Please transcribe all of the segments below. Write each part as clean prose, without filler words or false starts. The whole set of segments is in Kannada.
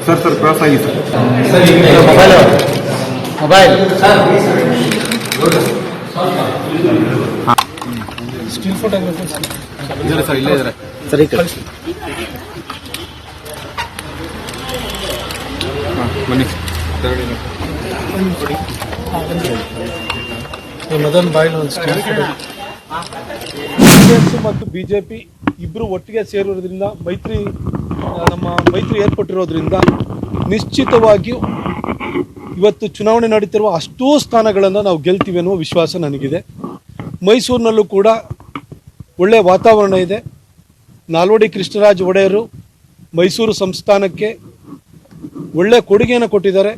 ಸರ್ ಸರ್ ಕ್ರಾಸ್ ಆಗಿ sir mobile still photographer sir ಇಲ್ಲೇ ಇದ್ದಾರೆ ಸರಿ ಬನ್ನಿ ಮದನ್ ಬಾಯ್ಲ್ ಒಂದು ಸ್ಟಿಲ್ ಫೋಟೋ. ಕಾಂಗ್ರೆಸ್ ಮತ್ತು ಬಿಜೆಪಿ ಇಬ್ಬರು ಒಟ್ಟಿಗೆ ಸೇರಿರೋದ್ರಿಂದ ನಮ್ಮ ಮೈತ್ರಿ ಏರ್ಪಟ್ಟಿರೋದ್ರಿಂದ ನಿಶ್ಚಿತವಾಗಿಯೂ ಇವತ್ತು ಚುನಾವಣೆ ನಡೀತಿರುವ ಅಷ್ಟೂ ಸ್ಥಾನಗಳನ್ನು ನಾವು ಗೆಲ್ತೀವಿ ಅನ್ನುವ ವಿಶ್ವಾಸ ನನಗಿದೆ. ಮೈಸೂರಿನಲ್ಲೂ ಕೂಡ ಒಳ್ಳೆಯ ವಾತಾವರಣ ಇದೆ. ನಾಲ್ವಡಿ ಕೃಷ್ಣರಾಜ ಒಡೆಯರು ಮೈಸೂರು ಸಂಸ್ಥಾನಕ್ಕೆ ಒಳ್ಳೆಯ ಕೊಡುಗೆಯನ್ನು ಕೊಟ್ಟಿದ್ದಾರೆ.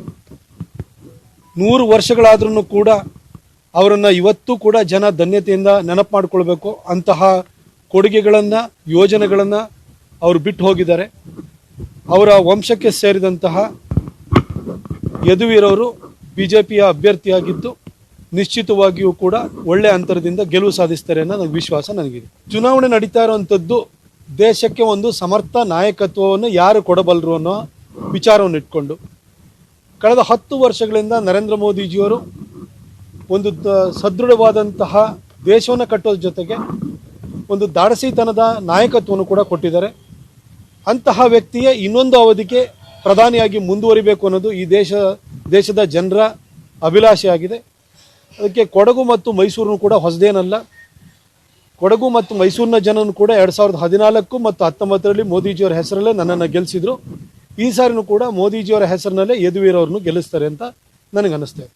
100 ವರ್ಷಗಳಾದ್ರೂ ಕೂಡ ಅವರನ್ನು ಇವತ್ತೂ ಕೂಡ ಜನ ಧನ್ಯತೆಯಿಂದ ನೆನಪು ಮಾಡಿಕೊಳ್ಬೇಕು. ಅಂತಹ ಕೊಡುಗೆಗಳನ್ನು ಯೋಜನೆಗಳನ್ನು ಅವರು ಬಿಟ್ಟು ಹೋಗಿದ್ದಾರೆ. ಅವರ ವಂಶಕ್ಕೆ ಸೇರಿದಂತಹ ಯದುವೀರವರು ಬಿಜೆಪಿಯ ಅಭ್ಯರ್ಥಿಯಾಗಿದ್ದು ನಿಶ್ಚಿತವಾಗಿಯೂ ಕೂಡ ಒಳ್ಳೆಯ ಅಂತರದಿಂದ ಗೆಲುವು ಸಾಧಿಸ್ತಾರೆ ಅನ್ನೋ ವಿಶ್ವಾಸ ನನಗಿದೆ. ಚುನಾವಣೆ ನಡೀತಾ ಇರುವಂಥದ್ದು ದೇಶಕ್ಕೆ ಒಂದು ಸಮರ್ಥ ನಾಯಕತ್ವವನ್ನು ಯಾರು ಕೊಡಬಲ್ಲರು ಅನ್ನೋ ವಿಚಾರವನ್ನು ಇಟ್ಕೊಂಡು ಕಳೆದ 10 ವರ್ಷಗಳಿಂದ ನರೇಂದ್ರ ಮೋದಿಜಿಯವರು ಒಂದು ಸದೃಢವಾದಂತಹ ದೇಶವನ್ನು ಕಟ್ಟೋದ್ರ ಜೊತೆಗೆ ಒಂದು ದಾಡಸಿತನದ ನಾಯಕತ್ವವನ್ನು ಕೂಡ ಕೊಟ್ಟಿದ್ದಾರೆ. ಅಂತಹ ವ್ಯಕ್ತಿಯೇ ಇನ್ನೊಂದು ಅವಧಿಗೆ ಪ್ರಧಾನಿಯಾಗಿ ಮುಂದುವರಿಬೇಕು ಅನ್ನೋದು ಈ ದೇಶದ ಜನರ ಅಭಿಲಾಷೆಯಾಗಿದೆ. ಅದಕ್ಕೆ ಕೊಡಗು ಮತ್ತು ಮೈಸೂರು ಕೂಡ ಹೊಸದೇನಲ್ಲ. ಕೊಡಗು ಮತ್ತು ಮೈಸೂರಿನ ಜನನು ಕೂಡ 2014 ಮತ್ತು 2019ರಲ್ಲಿ ಮೋದಿಜಿಯವರ ಹೆಸರಲ್ಲೇ ನನ್ನನ್ನು ಗೆಲ್ಲಿಸಿದ್ರು. ಈ ಸಾರಿನೂ ಕೂಡ ಮೋದಿಜಿಯವರ ಹೆಸರಿನಲ್ಲೇ ಯದುವೀರವ್ರನ್ನು ಗೆಲ್ಲಿಸ್ತಾರೆ ಅಂತ ನನಗನ್ನಿಸ್ತಾ ಇದೆ.